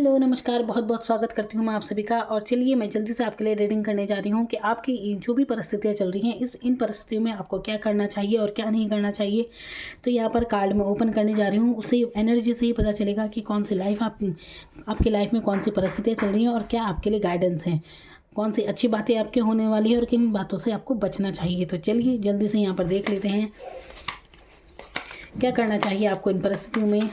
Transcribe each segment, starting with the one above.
Hello नमस्कार, बहुत बहुत स्वागत करती हूँ मैं आप सभी का। और चलिए मैं जल्दी से आपके लिए रीडिंग करने जा रही हूँ कि आपकी जो भी परिस्थितियाँ चल रही हैं इन परिस्थितियों में आपको क्या करना चाहिए और क्या नहीं करना चाहिए। तो यहाँ पर कार्ड मैं ओपन करने जा रही हूँ, उससे एनर्जी से ही पता चलेगा कि कौन सी लाइफ आपकी लाइफ में कौन सी परिस्थितियाँ चल रही हैं और क्या आपके लिए गाइडेंस हैं, कौन सी अच्छी बातें आपके होने वाली है और किन बातों से आपको बचना चाहिए। तो चलिए जल्दी से यहाँ पर देख लेते हैं क्या करना चाहिए आपको इन परिस्थितियों में।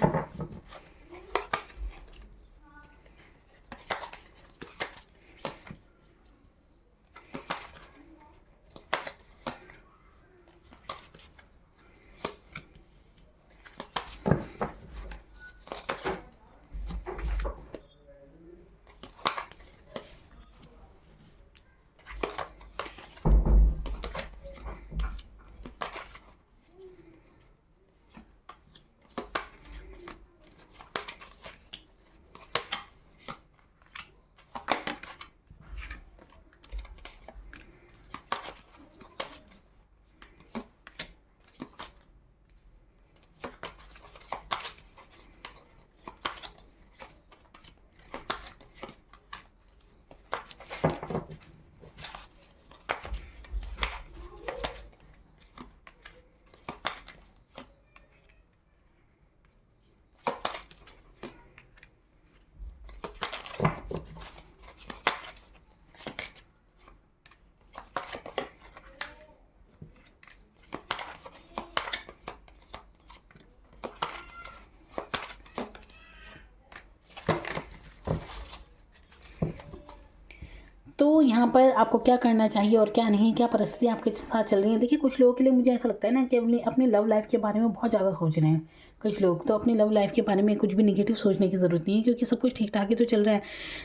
तो यहाँ पर आपको क्या करना चाहिए और क्या नहीं, क्या परिस्थिति आपके साथ चल रही है। देखिए कुछ लोगों के लिए मुझे ऐसा लगता है ना कि अपनी लव लाइफ के बारे में बहुत ज़्यादा सोच रहे हैं। कुछ लोग तो अपनी लव लाइफ के बारे में कुछ भी नेगेटिव सोचने की ज़रूरत नहीं है, क्योंकि सब कुछ ठीक ठाक ही तो चल रहा है।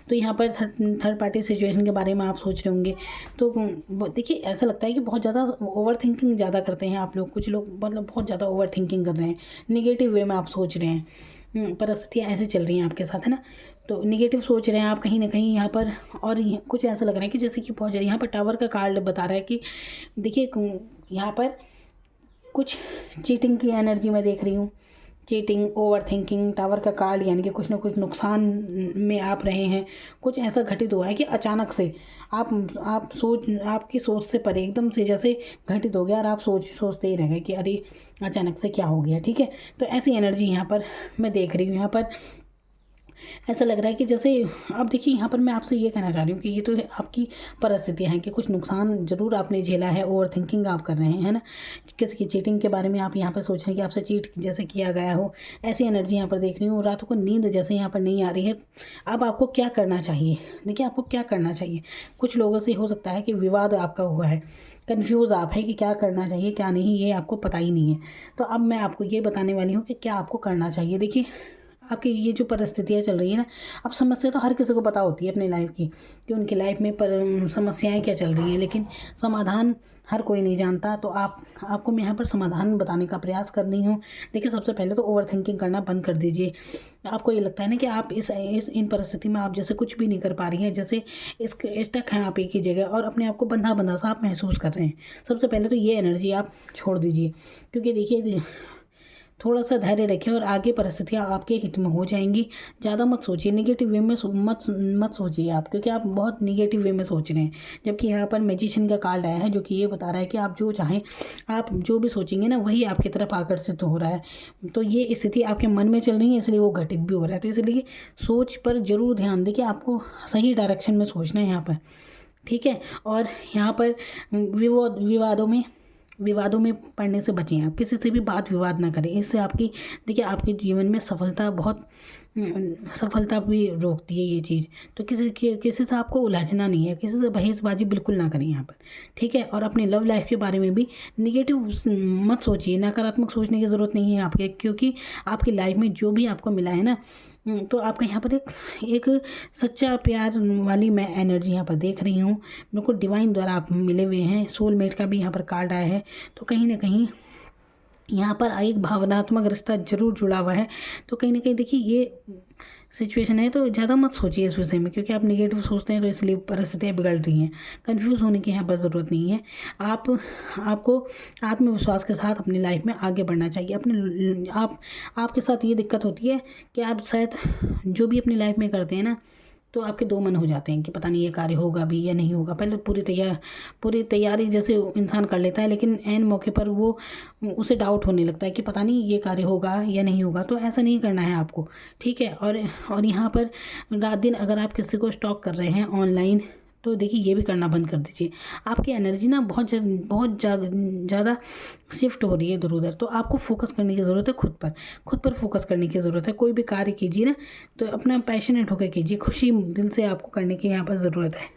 तो यहाँ पर थर्ड पार्टी सिचुएशन के बारे में आप सोच रहे होंगे। तो देखिए ऐसा लगता है कि बहुत ज़्यादा ओवर थिंकिंग ज़्यादा करते हैं आप लोग। कुछ लोग मतलब बहुत ज़्यादा ओवर थिंकिंग कर रहे हैं, निगेटिव वे में आप सोच रहे हैं। परिस्थितियाँ ऐसे चल रही हैं आपके साथ, है ना। तो निगेटिव सोच रहे हैं आप कहीं ना कहीं यहाँ पर। और कुछ ऐसा लग रहा है कि जैसे कि बहुत ज़्यादा यहाँ पर टावर का कार्ड बता रहा है कि देखिए यहाँ पर कुछ चीटिंग की एनर्जी मैं देख रही हूँ। चीटिंग, ओवर थिंकिंग, टावर का कार्ड, यानी कि कुछ ना कुछ नुकसान में आप रहे हैं। कुछ ऐसा घटित हुआ है कि अचानक से आपकी सोच से परे एकदम से जैसे घटित हो गया और आप सोचते ही रह गए कि अरे अचानक से क्या हो गया। ठीक है, तो ऐसी एनर्जी यहाँ पर मैं देख रही हूँ। यहाँ पर ऐसा लग रहा है कि जैसे अब देखिए यहाँ पर मैं आपसे ये कहना चाह रही हूँ कि ये तो आपकी परिस्थितियाँ हैं कि कुछ नुकसान ज़रूर आपने झेला है। ओवर थिंकिंग आप कर रहे हैं, है ना। किसी की चीटिंग के बारे में आप यहाँ पर सोच रहे हैं कि आपसे चीट जैसे किया गया हो, ऐसी एनर्जी यहाँ पर देख रही हूँ। रातों को नींद जैसे यहाँ पर नहीं आ रही है। अब आपको क्या करना चाहिए, देखिए आपको क्या करना चाहिए। कुछ लोगों से हो सकता है कि विवाद आपका हुआ है, कन्फ्यूज़ आप है कि क्या करना चाहिए क्या नहीं, ये आपको पता ही नहीं है। तो अब मैं आपको ये बताने वाली हूँ कि क्या आपको करना चाहिए। देखिए आपकी ये जो परिस्थितियाँ चल रही है ना, अब समस्या तो हर किसी को पता होती है अपनी लाइफ की कि उनकी लाइफ में समस्याएं क्या चल रही हैं, लेकिन समाधान हर कोई नहीं जानता। तो आपको मैं यहाँ पर समाधान बताने का प्रयास कर रही हूँ। देखिए सबसे पहले तो ओवर थिंकिंग करना बंद कर दीजिए। आपको ये लगता है ना कि आप इन परिस्थिति में आप जैसे कुछ भी नहीं कर पा रही हैं, जैसे स्टक हैं आप एक ही जगह और अपने आप को बंधा बंधा सा आप महसूस कर रहे हैं। सबसे पहले तो ये एनर्जी आप छोड़ दीजिए, क्योंकि देखिए थोड़ा सा धैर्य रखें और आगे परिस्थितियाँ आपके हित में हो जाएंगी। ज़्यादा मत सोचिए, नेगेटिव वे में मत सोचिए आप, क्योंकि आप बहुत नेगेटिव वे में सोच रहे हैं। जबकि यहाँ पर मैजिशियन का कार्ड आया है जो कि ये बता रहा है कि आप जो चाहें, आप जो भी सोचेंगे ना वही आपकी तरफ आकर्षित हो रहा है। तो ये स्थिति आपके मन में चल रही है, इसलिए वो घटित भी हो रहा है। तो इसलिए सोच पर ज़रूर ध्यान दें कि आपको सही डायरेक्शन में सोचना है यहाँ पर। ठीक है, और यहाँ पर विवादों में पड़ने से बचें। आप किसी से भी बात विवाद ना करें, इससे आपकी देखिए आपके जीवन में सफलता भी रोकती है ये चीज़। तो किसी से आपको उलझना नहीं है, किसी से बहसबाजी बिल्कुल ना करें यहाँ पर। ठीक है, और अपनी लव लाइफ के बारे में भी निगेटिव मत सोचिए, नकारात्मक सोचने की ज़रूरत नहीं है आपके, क्योंकि आपकी लाइफ में जो भी आपको मिला है ना, तो आपका यहाँ पर एक सच्चा प्यार वाली मैं एनर्जी यहाँ पर देख रही हूँ। बिल्कुल डिवाइन द्वारा आप मिले हुए हैं। सोलमेट का भी यहाँ पर कार्ड आया है। तो कहीं ना कहीं यहाँ पर एक भावनात्मक रिश्ता जरूर जुड़ा हुआ है। तो कहीं ना कहीं देखिए ये सिचुएशन है तो ज़्यादा मत सोचिए इस विषय में, क्योंकि आप नेगेटिव सोचते हैं तो इसलिए परिस्थितियाँ बिगड़ रही हैं। कंफ्यूज होने की यहाँ पर ज़रूरत नहीं है। आपको आत्मविश्वास के साथ अपनी लाइफ में आगे बढ़ना चाहिए। आपके साथ ये दिक्कत होती है कि आप शायद जो भी अपनी लाइफ में करते हैं ना, तो आपके दो मन हो जाते हैं कि पता नहीं ये कार्य होगा भी या नहीं होगा। पहले पूरी तैयारी जैसे इंसान कर लेता है, लेकिन ऐन मौके पर वो उसे डाउट होने लगता है कि पता नहीं ये कार्य होगा या नहीं होगा। तो ऐसा नहीं करना है आपको, ठीक है। और यहाँ पर रात दिन अगर आप किसी को स्टॉक कर रहे हैं ऑनलाइन, तो देखिए ये भी करना बंद कर दीजिए। आपकी एनर्जी ना बहुत ज़्यादा शिफ्ट हो रही है इधर उधर, तो आपको फोकस करने की ज़रूरत है खुद पर फोकस करने की ज़रूरत है। कोई भी कार्य कीजिए ना तो अपना पैशनेट होकर कीजिए, खुशी दिल से आपको करने की यहाँ पर ज़रूरत है।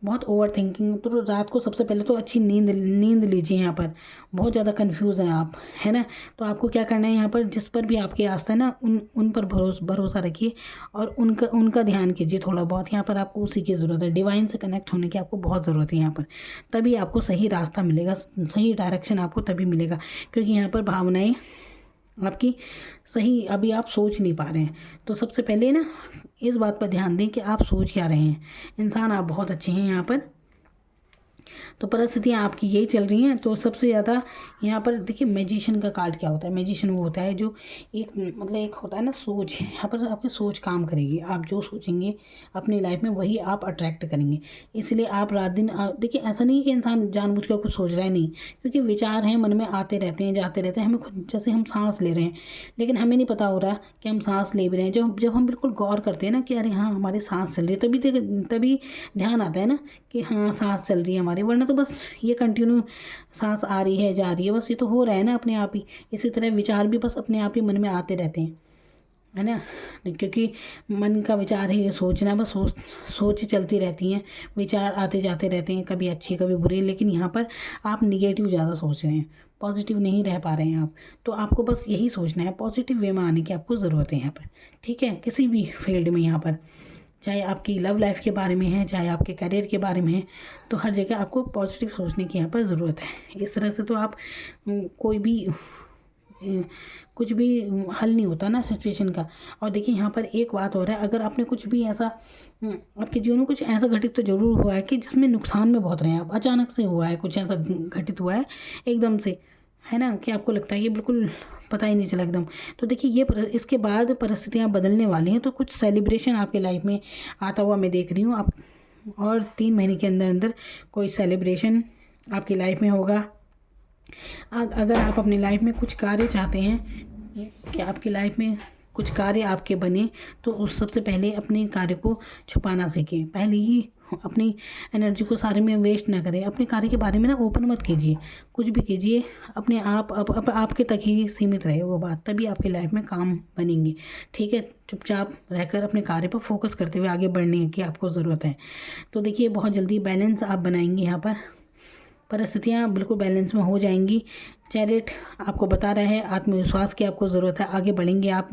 बहुत ओवर थिंकिंग, तो रात को सबसे पहले तो अच्छी नींद लीजिए। यहाँ पर बहुत ज़्यादा कंफ्यूज हैं आप, है ना। तो आपको क्या करना है, यहाँ पर जिस पर भी आपकी आस्था है ना, उन पर भरोसा रखिए और उनका ध्यान कीजिए थोड़ा बहुत। यहाँ पर आपको उसी की ज़रूरत है, डिवाइन से कनेक्ट होने की आपको बहुत ज़रूरत है यहाँ पर। तभी आपको सही रास्ता मिलेगा, सही डायरेक्शन आपको तभी मिलेगा, क्योंकि यहाँ पर भावनाएँ आपकी सही अभी आप सोच नहीं पा रहे हैं। तो सबसे पहले ना इस बात पर ध्यान दें कि आप सोच क्या रहे हैं। इंसान आप बहुत अच्छे हैं यहाँ पर, तो परिस्थितियाँ आपकी यही चल रही हैं। तो सबसे ज़्यादा यहाँ पर देखिए मैजिशियन का कार्ड क्या होता है। मैजिशियन वो होता है जो एक होता है ना सोच। यहाँ पर आपकी सोच काम करेगी, आप जो सोचेंगे अपनी लाइफ में वही आप अट्रैक्ट करेंगे। इसलिए आप रात दिन देखिए ऐसा नहीं है कि इंसान जानबूझ कर कुछ सोच रहा है, नहीं, क्योंकि विचार हैं मन में आते रहते हैं जाते रहते हैं। हमें खुद जैसे हम सांस ले रहे हैं, लेकिन हमें नहीं पता हो रहा कि हम सांस ले भी रहे हैं। जब हम बिल्कुल गौर करते हैं ना कि अरे हाँ हमारी सांस चल रही है, तभी ध्यान आता है ना कि हाँ सांस चल रही है हमारी। वरना तो बस ये कंटिन्यू सांस आ रही है जा रही है, बस ये तो हो रहा है ना अपने आप ही। इसी तरह विचार भी बस अपने आप ही मन में आते रहते हैं, है ना। क्योंकि मन का विचार है ये सोचना, बस सोच चलती रहती हैं, विचार आते जाते रहते हैं, कभी अच्छे कभी बुरे। लेकिन यहाँ पर आप निगेटिव ज़्यादा सोच रहे हैं, पॉजिटिव नहीं रह पा रहे हैं आप। तो आपको बस यही सोचना है, पॉजिटिव वे में आने की आपको ज़रूरत है यहाँ पर, ठीक है। किसी भी फील्ड में यहाँ पर, चाहे आपकी लव लाइफ के बारे में है, चाहे आपके करियर के बारे में है, तो हर जगह आपको पॉजिटिव सोचने की यहाँ पर ज़रूरत है। इस तरह से तो आप कोई भी कुछ भी हल नहीं होता ना सिचुएशन का। और देखिए यहाँ पर एक बात और है, अगर आपने कुछ भी ऐसा आपके जीवन में कुछ ऐसा घटित तो ज़रूर हुआ है कि जिसमें नुकसान में बहुत रहे हैं आप, अचानक से हुआ है, कुछ ऐसा घटित हुआ है एकदम से, है ना, कि आपको लगता है ये बिल्कुल पता ही नहीं चला एकदम। तो देखिए इसके बाद परिस्थितियाँ बदलने वाली हैं, तो कुछ सेलिब्रेशन आपके लाइफ में आता हुआ मैं देख रही हूँ आप। और 3 महीने के अंदर अंदर कोई सेलिब्रेशन आपकी लाइफ में होगा। अगर आप अपनी लाइफ में कुछ कार्य चाहते हैं कि आपकी लाइफ में कुछ कार्य आपके बने, तो उस सबसे पहले अपने कार्य को छुपाना सीखें। पहले ही अपनी एनर्जी को सारे में वेस्ट ना करें। अपने कार्य के बारे में ना ओपन मत कीजिए, कुछ भी कीजिए अपने आपके तक ही सीमित रहे वो बात, तभी आपकी लाइफ में काम बनेंगे, ठीक है। चुपचाप रहकर अपने कार्य पर फोकस करते हुए आगे बढ़ने की आपको ज़रूरत है। तो देखिए बहुत जल्दी बैलेंस आप बनाएंगे, यहाँ पर परिस्थितियाँ बिल्कुल बैलेंस में हो जाएंगी। चैरिट आपको बता रहा है आत्मविश्वास की आपको ज़रूरत है, आगे बढ़ेंगे आप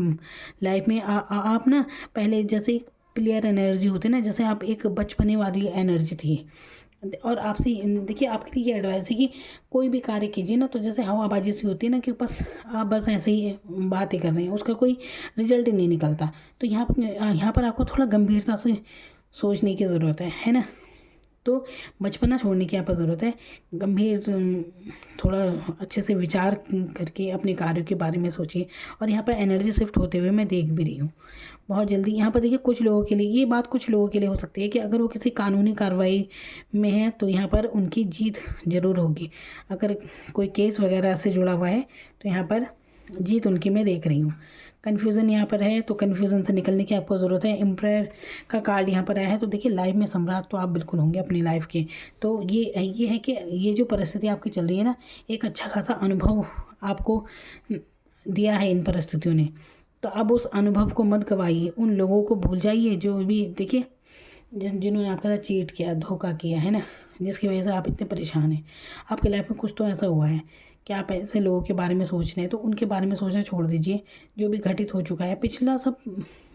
लाइफ में। आप ना पहले जैसे एक प्लेयर एनर्जी होती है ना, जैसे आप एक बचपने वाली एनर्जी थी। और आपसे देखिए आपके लिए ये एडवाइस है कि कोई भी कार्य कीजिए ना, तो जैसे हवाबाजी सी होती है ना कि आप बस ऐसे ही बातें कर रहे हैं, उसका कोई रिजल्ट नहीं निकलता। तो यहाँ पर आपको थोड़ा गंभीरता से सोचने की ज़रूरत है ना। तो बचपना छोड़ने की यहाँ पर ज़रूरत है, गंभीर थोड़ा अच्छे से विचार करके अपने कार्यों के बारे में सोचिए। और यहाँ पर एनर्जी शिफ्ट होते हुए मैं देख भी रही हूँ बहुत जल्दी। यहाँ पर देखिए कुछ लोगों के लिए ये बात कुछ लोगों के लिए हो सकती है कि अगर वो किसी कानूनी कार्रवाई में है तो यहाँ पर उनकी जीत ज़रूर होगी। अगर कोई केस वगैरह से जुड़ा हुआ है तो यहाँ पर जीत उनकी मैं देख रही हूँ। कन्फ्यूज़न यहाँ पर है, तो कन्फ्यूज़न से निकलने की आपको ज़रूरत है। एम्पायर का कार्ड यहाँ पर आया है, तो देखिए लाइफ में सम्राट तो आप बिल्कुल होंगे अपनी लाइफ के। तो ये है कि ये जो परिस्थिति आपकी चल रही है ना, एक अच्छा खासा अनुभव आपको दिया है इन परिस्थितियों ने। तो अब उस अनुभव को मत गवाइए, उन लोगों को भूल जाइए जो भी देखिए जिन्होंने आपके साथ चीट किया, धोखा किया, है ना, जिसकी वजह से आप इतने परेशान हैं। आपकी लाइफ में कुछ तो ऐसा हुआ है कि आप ऐसे लोगों के बारे में सोच रहे हैं, तो उनके बारे में सोचना छोड़ दीजिए। जो भी घटित हो चुका है पिछला सब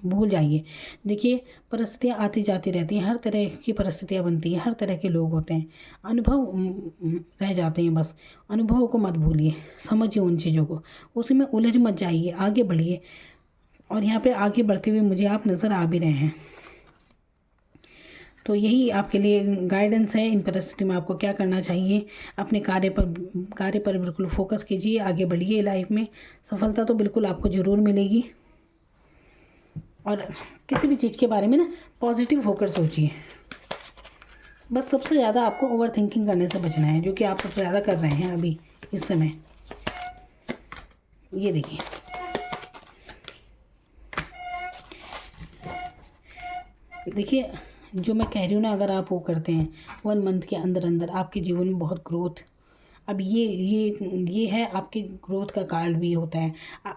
भूल जाइए। देखिए परिस्थितियाँ आती जाती रहती हैं, हर तरह की परिस्थितियाँ बनती हैं, हर तरह के लोग होते हैं, अनुभव रह जाते हैं। बस अनुभवों को मत भूलिए, समझिए उन चीज़ों को, उसी में उलझ मत जाइए, आगे बढ़िए। और यहाँ पे आगे बढ़ते हुए मुझे आप नज़र आ भी रहे हैं। तो यही आपके लिए गाइडेंस है, इन परिस्थितियों में आपको क्या करना चाहिए। अपने कार्य पर बिल्कुल फोकस कीजिए, आगे बढ़िए लाइफ में। सफलता तो बिल्कुल आपको ज़रूर मिलेगी। और किसी भी चीज़ के बारे में ना पॉजिटिव होकर सोचिए। बस सबसे ज़्यादा आपको ओवर थिंकिंग करने से बचना है, जो कि आप सबसे ज़्यादा कर रहे हैं अभी इस समय। ये देखिए, देखिए जो मैं कह रही हूँ ना, अगर आप वो करते हैं 1 मंथ के अंदर अंदर आपके जीवन में बहुत ग्रोथ। अब ये है आपके ग्रोथ का कार्ड भी होता है,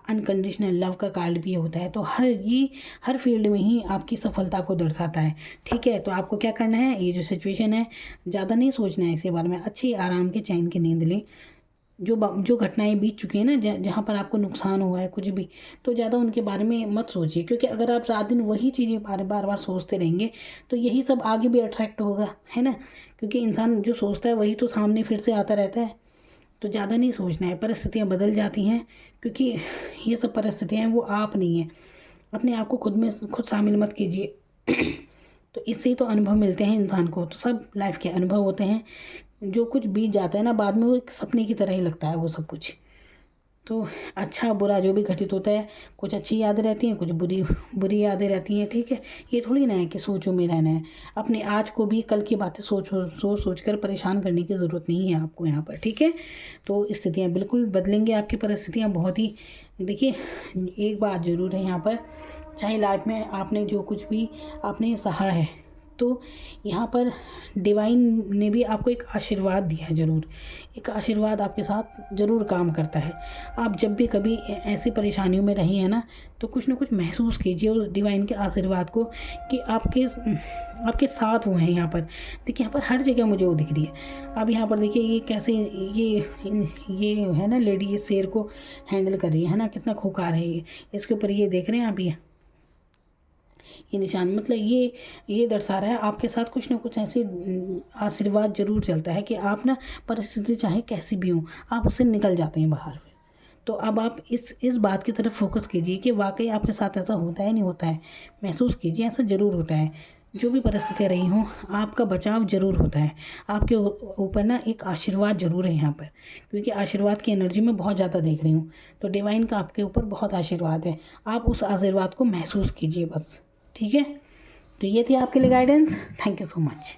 अनकंडीशनल लव का कार्ड भी होता है। तो हर फील्ड में ही आपकी सफलता को दर्शाता है। ठीक है, तो आपको क्या करना है, ये जो सिचुएशन है ज़्यादा नहीं सोचना है इसके बारे में। अच्छी आराम के चैन की नींद लें। जो घटनाएं बीत चुकी हैं ना, जहाँ पर आपको नुकसान हुआ है कुछ भी, तो ज़्यादा उनके बारे में मत सोचिए। क्योंकि अगर आप रात दिन वही चीज़ें बार बार सोचते रहेंगे तो यही सब आगे भी अट्रैक्ट होगा, है ना। क्योंकि इंसान जो सोचता है वही तो सामने फिर से आता रहता है। तो ज़्यादा नहीं सोचना है, परिस्थितियाँ बदल जाती हैं। क्योंकि ये सब परिस्थितियाँ हैं, वो आप नहीं हैं। अपने आप को खुद शामिल मत कीजिए। तो इससे ही तो अनुभव मिलते हैं इंसान को। तो सब लाइफ के अनुभव होते हैं। जो कुछ बीत जाता है ना, बाद में वो एक सपने की तरह ही लगता है वो सब कुछ। तो अच्छा बुरा जो भी घटित होता है, कुछ अच्छी यादें रहती हैं, कुछ बुरी यादें रहती हैं। ठीक है, ये थोड़ी ना है कि सोचो में रहना है। अपने आज को भी कल की बातें सोच कर परेशान करने की ज़रूरत नहीं है आपको यहाँ पर। ठीक है, तो स्थितियाँ बिल्कुल बदलेंगे, आपकी परिस्थितियाँ बहुत ही। देखिए, एक बात ज़रूर है यहाँ पर, चाहे लाइफ में आपने जो कुछ भी आपने सहा है, तो यहाँ पर डिवाइन ने भी आपको एक आशीर्वाद दिया है। ज़रूर एक आशीर्वाद आपके साथ ज़रूर काम करता है। आप जब भी कभी ऐसी परेशानियों में रही हैं ना, तो कुछ ना कुछ महसूस कीजिए उस डिवाइन के आशीर्वाद को, कि आपके साथ वो हैं यहाँ पर। देखिए, यहाँ पर हर जगह मुझे वो दिख रही है। अब यहाँ पर देखिए, ये कैसे ये है ना लेडी, ये शेर को हैंडल कर रही है ना, कितना खूंखार है ये। इसके ऊपर ये देख रहे हैं आप, ये निशान, मतलब ये दर्शा रहा है आपके साथ कुछ ना कुछ ऐसे आशीर्वाद जरूर चलता है कि आप ना परिस्थिति चाहे कैसी भी हो, आप उससे निकल जाते हैं बाहर। तो अब आप इस बात की तरफ फोकस कीजिए कि वाकई आपके साथ ऐसा होता है, नहीं होता है। महसूस कीजिए, ऐसा ज़रूर होता है। जो भी परिस्थितियाँ रही हों, आपका बचाव ज़रूर होता है। आपके ऊपर ना एक आशीर्वाद ज़रूर है यहाँ पर, क्योंकि आशीर्वाद की एनर्जी मैं बहुत ज़्यादा देख रही हूँ। तो डिवाइन का आपके ऊपर बहुत आशीर्वाद है। आप उस आशीर्वाद को महसूस कीजिए बस। ठीक है, तो ये थी आपके लिए guidance. Thank you so much.